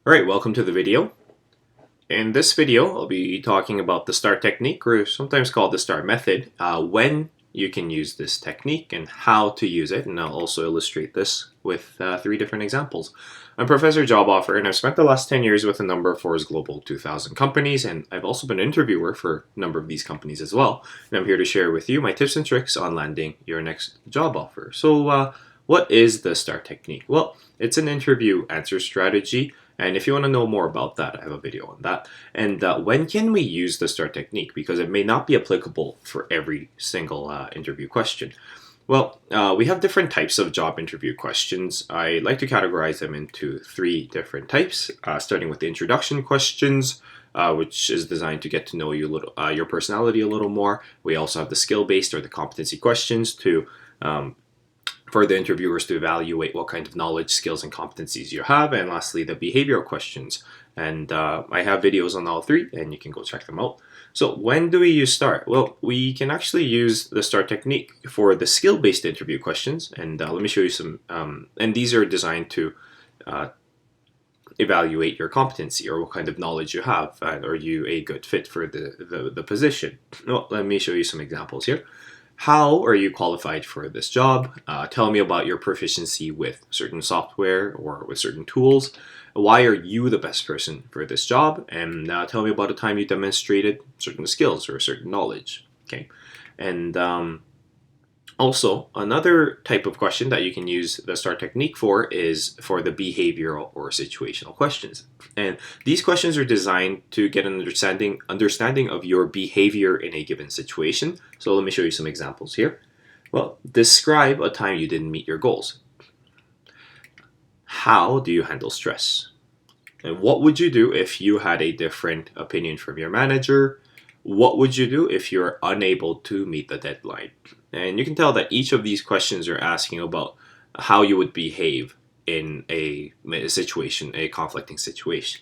Alright, welcome to the video. In this video, I'll be talking about the STAR technique, or sometimes called the STAR method, when you can use this technique and how to use it, and I'll also illustrate this with 3 different examples. I'm Professor Job Offer, and I've spent the last 10 years with a number of Forbes Global 2000 companies, and I've also been an interviewer for a number of these companies as well. And I'm here to share with you my tips and tricks on landing your next job offer. So, what is the STAR technique? Well, it's an interview answer strategy. And if you want to know more about that, I have a video on that. And when can we use the STAR technique? Because it may not be applicable for every single interview question. Well, we have different types of job interview questions. I like to categorize them into 3 different types, starting with the introduction questions, which is designed to get to know you your personality a little more. We also have the skill-based or the competency questions for the interviewers to evaluate what kind of knowledge, skills, and competencies you have. And lastly, the behavioral questions. And I have videos on all 3, and you can go check them out. So when do we use STAR? Well, we can actually use the STAR technique for the skill-based interview questions. And let me show you some, and these are designed to evaluate your competency or what kind of knowledge you have, and are you a good fit for the position. Well, let me show you some examples here. How are you qualified for this job? Tell me about your proficiency with certain software or with certain tools. Why are you the best person for this job? And tell me about a time you demonstrated certain skills or certain knowledge. Okay, and also another type of question that you can use the STAR technique for is for the behavioral or situational questions. And these questions are designed to get an understanding of your behavior in a given situation. So let me show you some examples here. Well, describe a time you didn't meet your goals. How do you handle stress? And what would you do if you had a different opinion from your manager? What would you do if you're unable to meet the deadline? And you can tell that each of these questions are asking about how you would behave in a situation, a conflicting situation.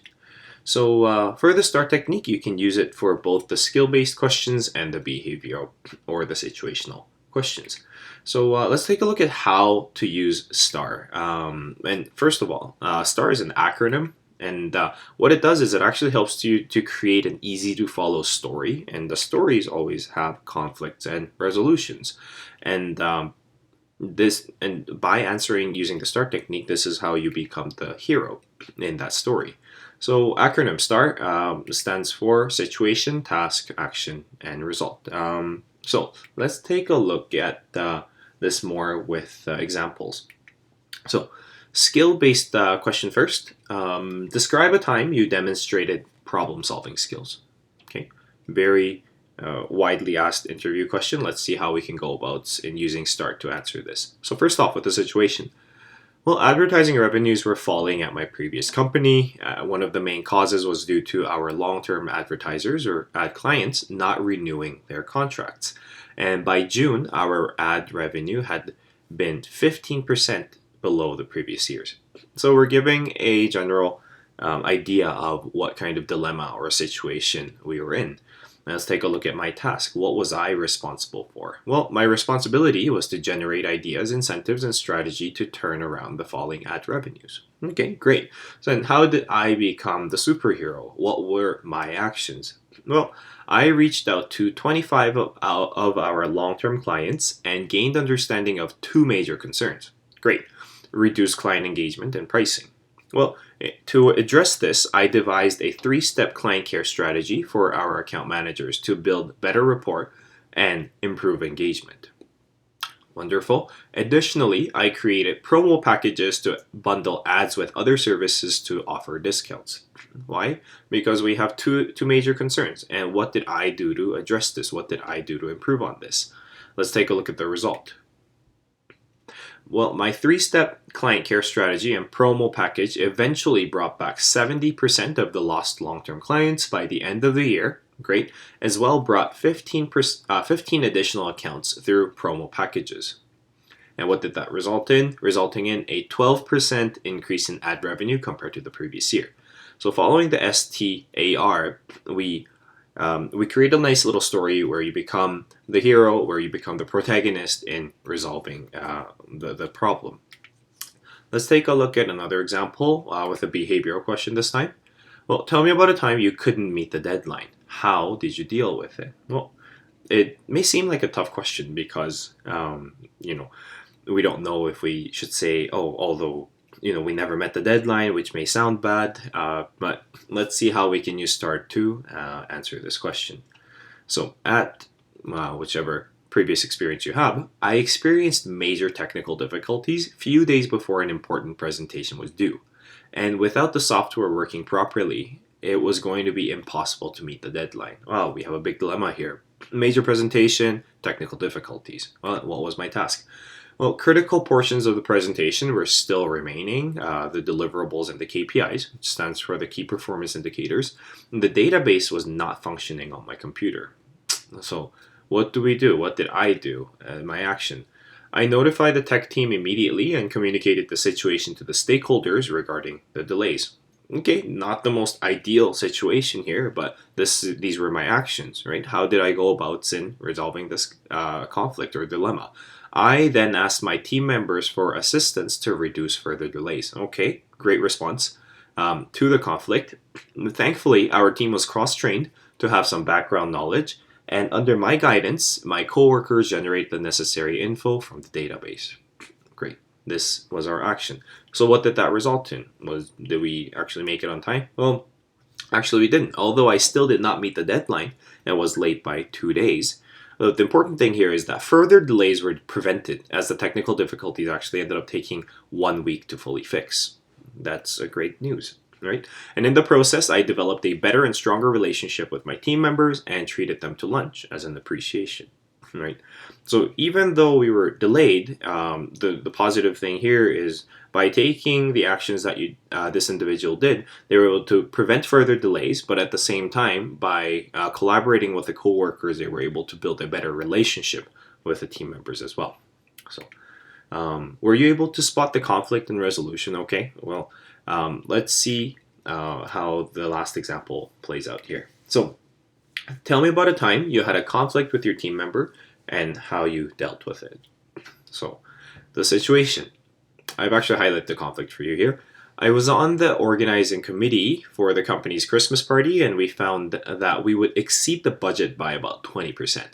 So for the STAR technique, you can use it for both the skill-based questions and the behavioral or the situational questions. So let's take a look at how to use STAR. And first of all, STAR is an acronym. And what it does is it actually helps you to create an easy to follow story. And the stories always have conflicts and resolutions. And by answering using the STAR technique, this is how you become the hero in that story. So acronym STAR stands for situation, task, action, and result. So let's take a look at this more with examples. So skill-based question first. Describe a time you demonstrated problem-solving skills. Okay, very widely asked interview question. Let's see how we can go about in using STAR to answer this. So first off, with the situation. Well, advertising revenues were falling at my previous company. One of the main causes was due to our long-term advertisers or ad clients not renewing their contracts. And by June, our ad revenue had been 15% below the previous years. So we're giving a general idea of what kind of dilemma or situation we were in. Let's take a look at my task. What was I responsible for? Well, my responsibility was to generate ideas, incentives, and strategy to turn around the falling ad revenues. Okay, great. So then how did I become the superhero? What were my actions? Well, I reached out to 25 of our long-term clients and gained understanding of 2 major concerns. Great. Reduce client engagement and pricing. Well, to address this, I devised a 3-step client care strategy for our account managers to build better rapport and improve engagement. Wonderful. Additionally, I created promo packages to bundle ads with other services to offer discounts. Why? Because we have two major concerns. And what did I do to address this? What did I do to improve on this? Let's take a look at the result. Well, my 3-step client care strategy and promo package eventually brought back 70% of the lost long-term clients by the end of the year. Great. As well brought 15 additional accounts through promo packages. And what did that result in? Resulting in a 12% increase in ad revenue compared to the previous year. So following the STAR, we create a nice little story where you become the hero, where you become the protagonist in resolving the problem. Let's take a look at another example with a behavioral question this time. Well, tell me about a time you couldn't meet the deadline. How did you deal with it? Well, it may seem like a tough question because, we don't know if we should say, oh, although, we never met the deadline, which may sound bad, but let's see how we can use STAR to answer this question. So at whichever previous experience you have, I experienced major technical difficulties few days before an important presentation was due. And without the software working properly, it was going to be impossible to meet the deadline. Well, we have a big dilemma here. Major presentation, technical difficulties. Well, what was my task? Well, critical portions of the presentation were still remaining, the deliverables and the KPIs, which stands for the key performance indicators. The database was not functioning on my computer. So what do we do? What did I do? My action. I notified the tech team immediately and communicated the situation to the stakeholders regarding the delays. Okay, not the most ideal situation here, but these were my actions, right? How did I go about in resolving this conflict or dilemma? I then asked my team members for assistance to reduce further delays. Okay, great response to the conflict. Thankfully, our team was cross-trained to have some background knowledge, and under my guidance, my coworkers generate the necessary info from the database. Great. This was our action. So what did that result in? Did we actually make it on time? Well, actually we didn't. Although I still did not meet the deadline and was late by 2 days. The important thing here is that further delays were prevented as the technical difficulties actually ended up taking 1 week to fully fix. That's a great news, right? And in the process, I developed a better and stronger relationship with my team members and treated them to lunch as an appreciation, right? So even though we were delayed, the positive thing here is by taking the actions that this individual did, they were able to prevent further delays, but at the same time, by collaborating with the coworkers, they were able to build a better relationship with the team members as well. So were you able to spot the conflict and resolution? Okay, well, let's see how the last example plays out here. So tell me about a time you had a conflict with your team member and how you dealt with it. So the situation. I've actually highlighted the conflict for you here. I was on the organizing committee for the company's Christmas party, and we found that we would exceed the budget by about 20%.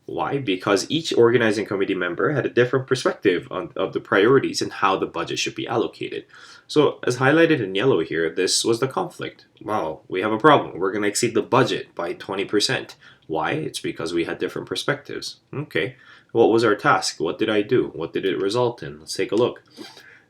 Why? Because each organizing committee member had a different perspective of the priorities and how the budget should be allocated. So as highlighted in yellow here, this was the conflict. Wow, we have a problem. We're going to exceed the budget by 20%. Why? It's because we had different perspectives. Okay, what was our task? What did I do? What did it result in? Let's take a look.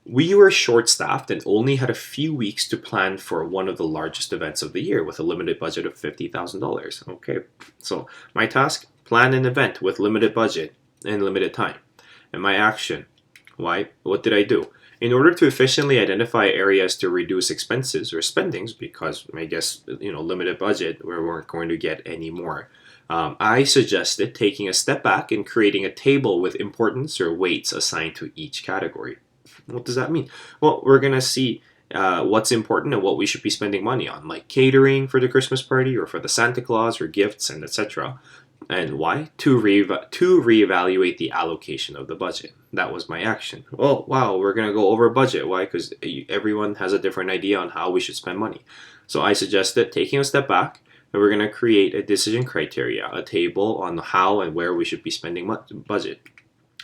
We were short-staffed and only had a few weeks to plan for one of the largest events of the year with a limited budget of $50,000. Okay, so my task, plan an event with limited budget and limited time. And my action, why? What did I do? In order to efficiently identify areas to reduce expenses or spendings, because I guess, limited budget, we weren't going to get any more. I suggested taking a step back and creating a table with importance or weights assigned to each category. What does that mean? Well, we're going to see what's important and what we should be spending money on, like catering for the Christmas party or for the Santa Claus or gifts and etc. And why? To reevaluate the allocation of the budget. That was my action. Oh, wow, we're going to go over budget. Why? Because everyone has a different idea on how we should spend money. So I suggested taking a step back, and we're going to create a decision criteria, a table on how and where we should be spending budget.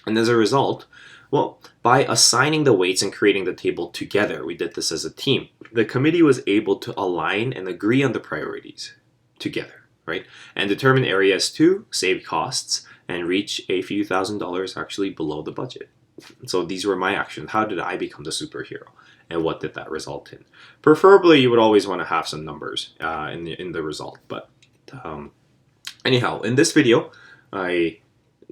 And as a result, well, by assigning the weights and creating the table together, we did this as a team. The committee was able to align and agree on the priorities together, right? And determine areas to save costs and reach a few $1,000s actually below the budget. So these were my actions. How did I become the superhero? And what did that result in? Preferably, you would always want to have some numbers in the result. But anyhow, in this video, I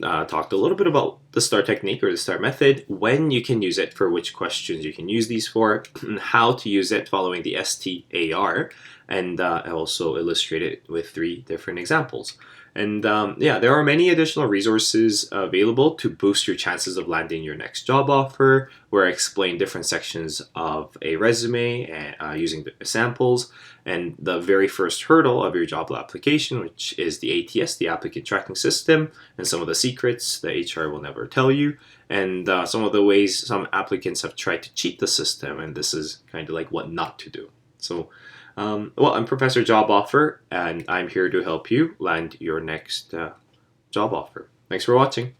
talked a little bit about the STAR technique or the STAR method, when you can use it, for which questions you can use these for, and how to use it following the STAR, and I also illustrated with 3 different examples. And yeah, there are many additional resources available to boost your chances of landing your next job offer, where I explain different sections of a resume and using the samples, and the very first hurdle of your job application, which is the ATS, the applicant tracking system, and some of the secrets that HR will never tell you, and some of the ways some applicants have tried to cheat the system, and this is kind of like what not to do. So, well, I'm Professor Job Offer, and I'm here to help you land your next job offer. Thanks for watching.